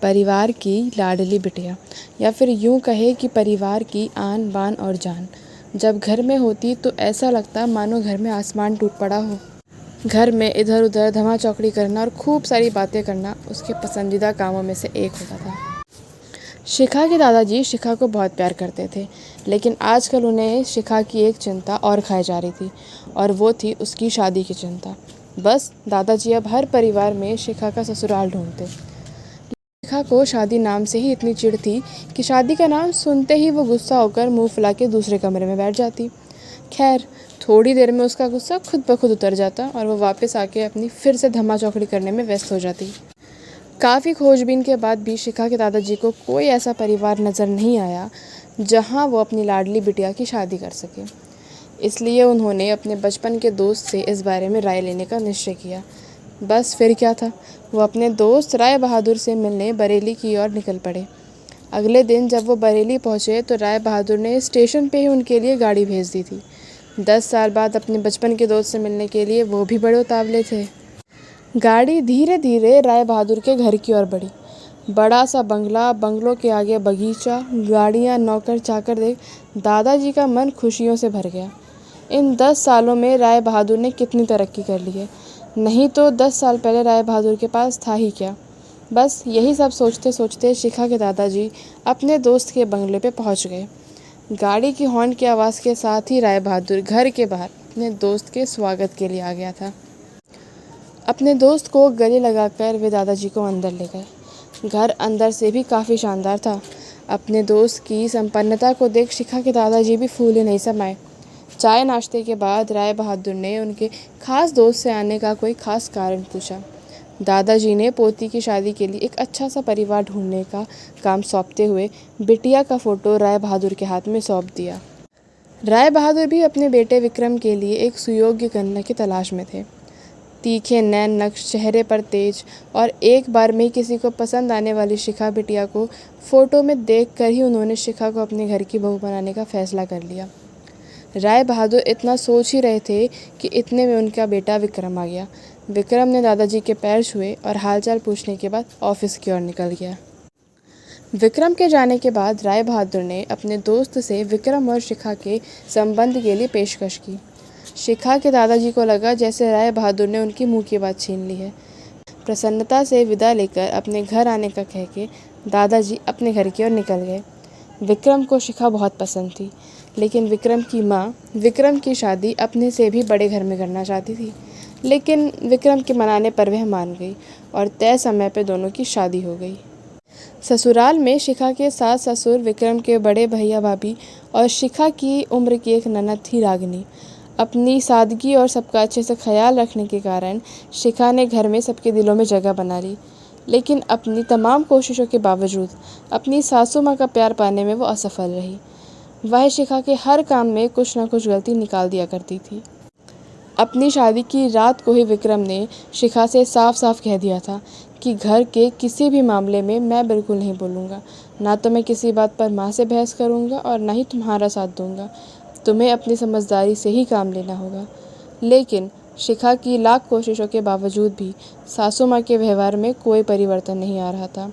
परिवार की लाडली बिटिया, या फिर यूँ कहे कि परिवार की आन बान और जान। जब घर में होती तो ऐसा लगता मानो घर में आसमान टूट पड़ा हो। घर में इधर उधर धमा चौकड़ी करना और खूब सारी बातें करना उसके पसंदीदा कामों में से एक होता था। शिखा के दादाजी शिखा को बहुत प्यार करते थे, लेकिन आजकल उन्हें शिखा की एक चिंता और खाई जा रही थी, और वो थी उसकी शादी की चिंता। बस दादाजी अब हर परिवार में शिखा का ससुराल ढूंढते। शिखा को शादी नाम से ही इतनी चिढ़ थी कि शादी का नाम सुनते ही वो गुस्सा होकर मुंह फुला के दूसरे कमरे में बैठ जाती। खैर, थोड़ी देर में उसका गुस्सा खुद ब खुद उतर जाता और वो वापस आके अपनी फिर से धमा चौकड़ी करने में व्यस्त हो जाती। काफ़ी खोजबीन के बाद भी शिखा के दादाजी को कोई ऐसा परिवार नज़र नहीं आया जहां वो अपनी लाडली बिटिया की शादी कर सके। इसलिए उन्होंने अपने बचपन के दोस्त से इस बारे में राय लेने का निश्चय किया। बस फिर क्या था, वो अपने दोस्त राय बहादुर से मिलने बरेली की ओर निकल पड़े। अगले दिन जब वो बरेली पहुंचे तो राय बहादुर ने स्टेशन पे ही उनके लिए गाड़ी भेज दी थी। 10 साल बाद अपने बचपन के दोस्त से मिलने के लिए वो भी बड़े उतावले थे। गाड़ी धीरे धीरे राय बहादुर के घर की ओर बढ़ी। बड़ा सा बंगला, बंगलों के आगे बगीचा, गाड़ियाँ, नौकर चाकर देख दादाजी का मन खुशियों से भर गया। इन 10 सालों में राय बहादुर ने कितनी तरक्की कर ली है, नहीं तो 10 साल पहले राय बहादुर के पास था ही क्या। बस यही सब सोचते सोचते शिखा के दादाजी अपने दोस्त के बंगले पे पहुंच गए। गाड़ी की हॉर्न की आवाज़ के साथ ही राय बहादुर घर के बाहर अपने दोस्त के स्वागत के लिए आ गया था। अपने दोस्त को गले लगाकर वे दादाजी को अंदर ले गए। घर अंदर से भी काफ़ी शानदार था। अपने दोस्त की संपन्नता को देख शिखा के दादाजी भी फूले नहीं समाये। चाय नाश्ते के बाद राय बहादुर ने उनके खास दोस्त से आने का कोई खास कारण पूछा। दादाजी ने पोती की शादी के लिए एक अच्छा सा परिवार ढूंढने का काम सौंपते हुए बिटिया का फ़ोटो राय बहादुर के हाथ में सौंप दिया। राय बहादुर भी अपने बेटे विक्रम के लिए एक सुयोग्य कन्या की तलाश में थे। तीखे नैन नक्श, चेहरे पर तेज और एक बार में ही किसी को पसंद आने वाली शिखा बिटिया को फ़ोटो में देखकर ही उन्होंने शिखा को अपने घर की बहू बनाने का फैसला कर लिया। राय बहादुर इतना सोच ही रहे थे कि इतने में उनका बेटा विक्रम आ गया। विक्रम ने दादाजी के पैर छुए और हालचाल पूछने के बाद ऑफिस की ओर निकल गया। विक्रम के जाने के बाद राय बहादुर ने अपने दोस्त से विक्रम और शिखा के संबंध के लिए पेशकश की। शिखा के दादाजी को लगा जैसे राय बहादुर ने उनकी मुंह की बात छीन ली है। प्रसन्नता से विदा लेकर अपने घर आने का कह के दादाजी अपने घर की ओर निकल गए। विक्रम को शिखा बहुत पसंद थी, लेकिन विक्रम की माँ विक्रम की शादी अपने से भी बड़े घर में करना चाहती थी। लेकिन विक्रम के मनाने पर वह मान गई और तय समय पर दोनों की शादी हो गई। ससुराल में शिखा के सास ससुर, विक्रम के बड़े भैया भाभी और शिखा की उम्र की एक ननद थी रागिनी। अपनी सादगी और सबका अच्छे से ख्याल रखने के कारण शिखा ने घर में सबके दिलों में जगह बना ली। लेकिन अपनी तमाम कोशिशों के बावजूद अपनी सासू माँ का प्यार पाने में वो असफल रही। वह शिखा के हर काम में कुछ न कुछ गलती निकाल दिया करती थी। अपनी शादी की रात को ही विक्रम ने शिखा से साफ साफ कह दिया था कि घर के किसी भी मामले में मैं बिल्कुल नहीं बोलूँगा, ना तो मैं किसी बात पर माँ से बहस करूँगा और ना ही तुम्हारा साथ दूँगा। तुम्हें अपनी समझदारी से ही काम लेना होगा। लेकिन शिखा की लाख कोशिशों के बावजूद भी सासू माँ के व्यवहार में कोई परिवर्तन नहीं आ रहा था।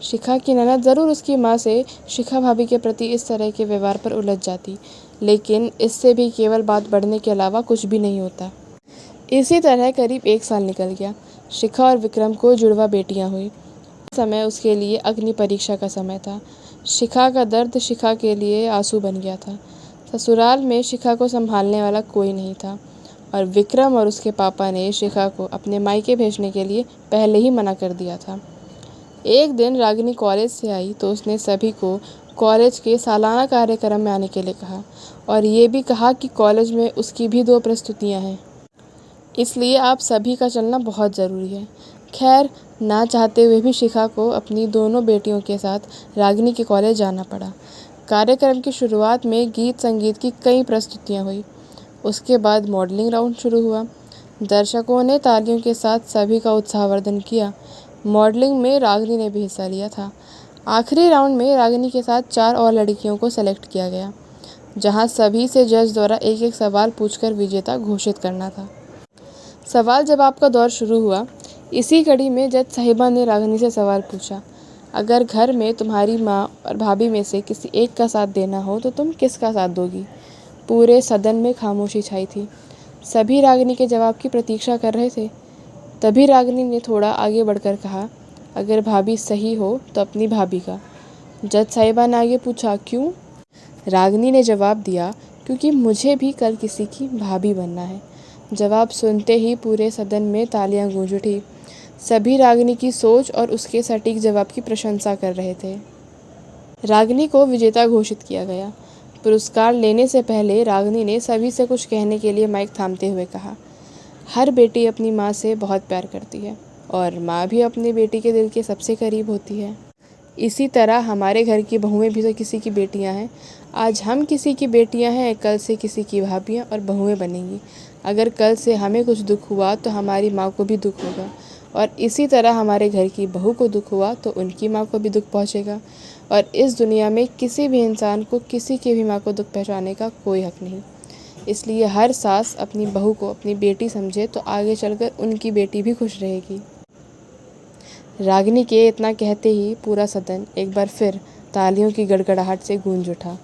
शिखा की ननद ज़रूर उसकी माँ से शिखा भाभी के प्रति इस तरह के व्यवहार पर उलझ जाती, लेकिन इससे भी केवल बात बढ़ने के अलावा कुछ भी नहीं होता। इसी तरह करीब 1 साल निकल गया। शिखा और विक्रम को जुड़वा बेटियां हुई। समय उसके लिए अग्नि परीक्षा का समय था। शिखा का दर्द शिखा के लिए आंसू बन गया था। ससुराल में शिखा को संभालने वाला कोई नहीं था और विक्रम और उसके पापा ने शिखा को अपने मायके भेजने के लिए पहले ही मना कर दिया था। एक दिन रागिनी कॉलेज से आई तो उसने सभी को कॉलेज के सालाना कार्यक्रम में आने के लिए कहा और ये भी कहा कि कॉलेज में उसकी भी 2 प्रस्तुतियां हैं, इसलिए आप सभी का चलना बहुत ज़रूरी है। खैर, ना चाहते हुए भी शिखा को अपनी दोनों बेटियों के साथ रागिनी के कॉलेज जाना पड़ा। कार्यक्रम की शुरुआत में गीत संगीत की कई प्रस्तुतियां हुई। उसके बाद मॉडलिंग राउंड शुरू हुआ। दर्शकों ने तालियों के साथ सभी का उत्साहवर्धन किया। मॉडलिंग में रागिनी ने भी हिस्सा लिया था। आखिरी राउंड में रागिनी के साथ 4 और लड़कियों को सेलेक्ट किया गया, जहां सभी से जज द्वारा एक एक सवाल पूछकर विजेता घोषित करना था। सवाल जवाब का दौर शुरू हुआ। इसी कड़ी में जज साहिबा ने रागिनी से सवाल पूछा, अगर घर में तुम्हारी माँ और भाभी में से किसी एक का साथ देना हो तो तुम किसका साथ दोगी? पूरे सदन में खामोशी छाई थी। सभी रागिनी के जवाब की प्रतीक्षा कर रहे थे। तभी रागिनी ने थोड़ा आगे बढ़कर कहा, अगर भाभी सही हो तो अपनी भाभी का। जज साहिबा ने आगे पूछा, क्यों? रागिनी ने जवाब दिया, क्योंकि मुझे भी कल किसी की भाभी बनना है। जवाब सुनते ही पूरे सदन में तालियां गूंज उठी। सभी रागिनी की सोच और उसके सटीक जवाब की प्रशंसा कर रहे थे। रागिनी को विजेता घोषित किया गया। पुरस्कार लेने से पहले रागिनी ने सभी से कुछ कहने के लिए माइक थामते हुए कहा, हर बेटी अपनी माँ से बहुत प्यार करती है और माँ भी अपनी बेटी के दिल के सबसे करीब होती है। इसी तरह हमारे घर की बहुएं भी तो किसी की बेटियां हैं। आज हम किसी की बेटियां हैं, कल से किसी की भाभियां और बहुएं बनेंगी। अगर कल से हमें कुछ दुख हुआ तो हमारी माँ को भी दुख होगा, और इसी तरह हमारे घर की बहू को दुख हुआ तो उनकी माँ को भी दुख पहुँचेगा। और इस दुनिया में किसी भी इंसान को किसी की भी माँ को दुख पहुँचाने का कोई हक नहीं। इसलिए हर सास अपनी बहू को अपनी बेटी समझे तो आगे चलकर उनकी बेटी भी खुश रहेगी। रागिनी के इतना कहते ही पूरा सदन एक बार फिर तालियों की गड़गड़ाहट से गूंज उठा।